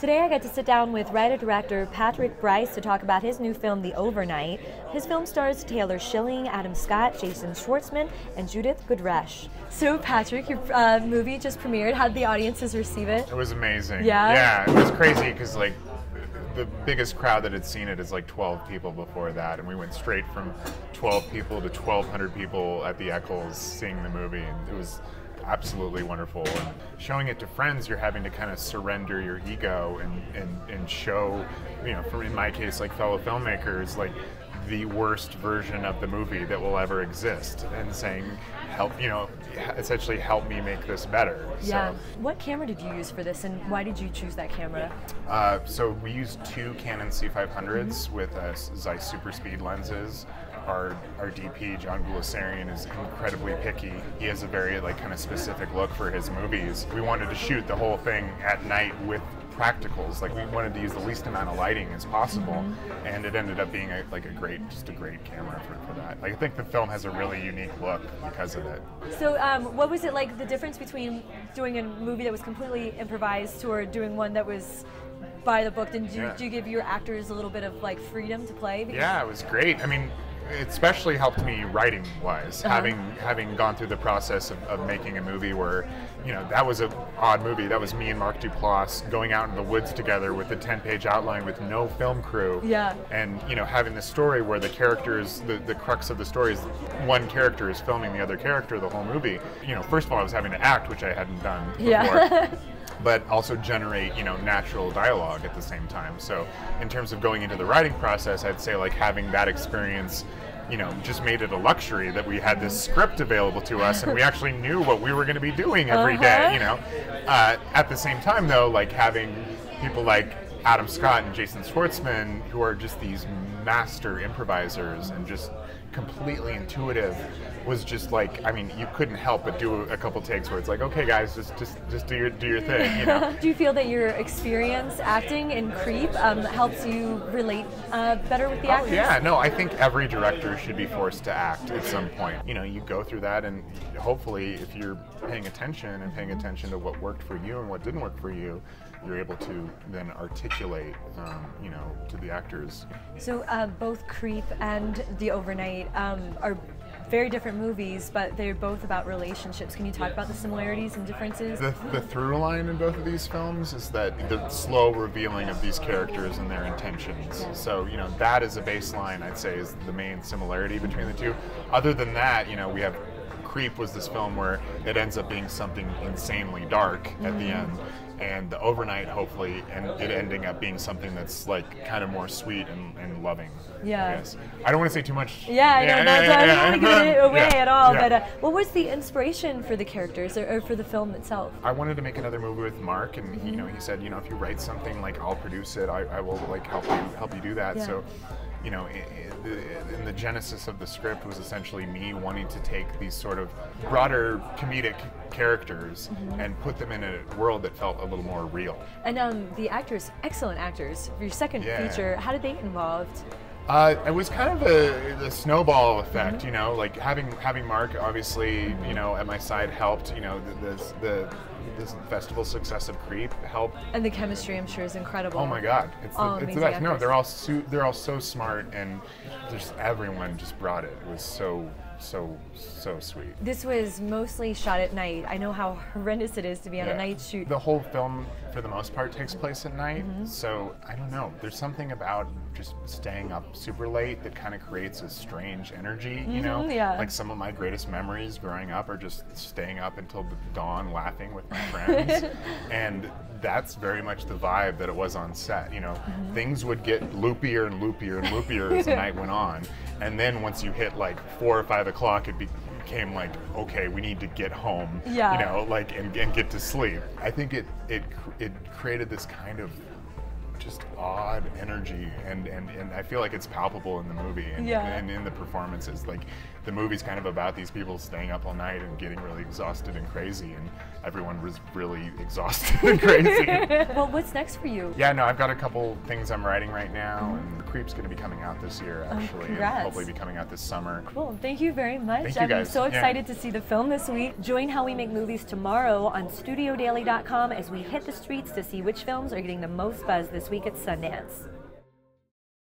Today I got to sit down with writer-director Patrick Brice to talk about his new film, The Overnight. His film stars Taylor Schilling, Adam Scott, Jason Schwartzman, and Judith Godrèche. So Patrick, your movie just premiered. How did the audiences receive it? It was amazing. Yeah? Yeah, it was crazy because like the biggest crowd that had seen it is like 12 people before that, and we went straight from 12 people to 1,200 people at the Eccles seeing the movie, and it was absolutely wonderful. And showing it to friends, you're having to kind of surrender your ego and show, you know, in my case, like fellow filmmakers, like the worst version of the movie that will ever exist, and saying, help, you know, essentially help me make this better. Yeah. So, what camera did you use for this, and why did you choose that camera? So we used 2 Canon C500s with Zeiss super speed lenses. Our DP, John Gulasarian, is incredibly picky. He has a very like kind of specific look for his movies. We wanted to shoot the whole thing at night with practicals. Like we wanted to use the least amount of lighting as possible, and it ended up being a great camera for that. Like, I think the film has a really unique look because of it. So what was it like, the difference between doing a movie that was completely improvised or doing one that was by the book? Did you give your actors a little bit of like freedom to play? Yeah, it was great. I mean, it especially helped me writing-wise, having gone through the process of making a movie where, you know, that was an odd movie. That was me and Mark Duplass going out in the woods together with a 10-page outline with no film crew. Yeah. And, you know, having the story where the characters, the crux of the story is one character is filming the other character the whole movie. You know, first of all, I was having to act, which I hadn't done before. Yeah. But also generate, you know, natural dialogue at the same time. So in terms of going into the writing process, I'd say like having that experience, you know, just made it a luxury that we had this script available to us and we actually knew what we were going to be doing every day, you know. At the same time though, like having people like Adam Scott and Jason Schwartzman, who are just these master improvisers and just completely intuitive, was just like, I mean, you couldn't help but do a couple takes where it's like, okay guys, just do your thing, you know. Do you feel that your experience acting in Creep helps you relate better with the actors? Yeah, no, I think every director should be forced to act at some point. You know, you go through that, and hopefully if you're paying attention to what worked for you and what didn't work for you, you're able to then articulate, you know, to the actors. So both Creep and The Overnight are very different movies, but they're both about relationships. Can you talk about the similarities and differences? The through line in both of these films is that the slow revealing of these characters and their intentions. So, you know, that is a baseline, I'd say, is the main similarity between the two. Other than that, you know, we have Creep was this film where it ends up being something insanely dark at the end. And The Overnight, hopefully, and it ending up being something that's like kind of more sweet and loving. Yeah. I guess. I don't want to say too much. I don't want to give it away at all. But what was the inspiration for the characters or for the film itself? I wanted to make another movie with Mark, and you know, he said, you know, if you write something, like I'll produce it. I will like help you do that. So, you know, in the genesis of the script was essentially me wanting to take these sort of broader comedic characters and put them in a world that felt a little more real. And the actors, excellent actors. For your second feature, how did they get involved? It was kind of a snowball effect, you know, like having Mark obviously, you know, at my side helped, you know, this festival success of Creep helped. And the chemistry, I'm sure, is incredible. Oh my God, it's the best. No, they're all so smart, and just everyone just brought it. It was so sweet. This was mostly shot at night. I know how horrendous it is to be on a night shoot. The whole film, for the most part, takes place at night. So I don't know. There's something about just staying up super late that kind of creates a strange energy. You know, like some of my greatest memories growing up are just staying up until the dawn, laughing with my friends, and that's very much the vibe that it was on set. You know, things would get loopier and loopier and loopier as the night went on, and then once you hit like 4 or 5 o'clock, it became like, okay, we need to get home. You know, like and get to sleep. I think it created this kind of just odd energy, and I feel like it's palpable in the movie and in the performances. Like, the movie's kind of about these people staying up all night and getting really exhausted and crazy, and everyone was really exhausted and crazy. Well, what's next for you? Yeah, no, I've got a couple things I'm writing right now, and The Creep's going to be coming out this year, actually, and hopefully be coming out this summer. Cool. Thank you very much. Thank you guys. I'm so excited to see the film this week. Join How We Make Movies tomorrow on StudioDaily.com as we hit the streets to see which films are getting the most buzz this week at Sundance.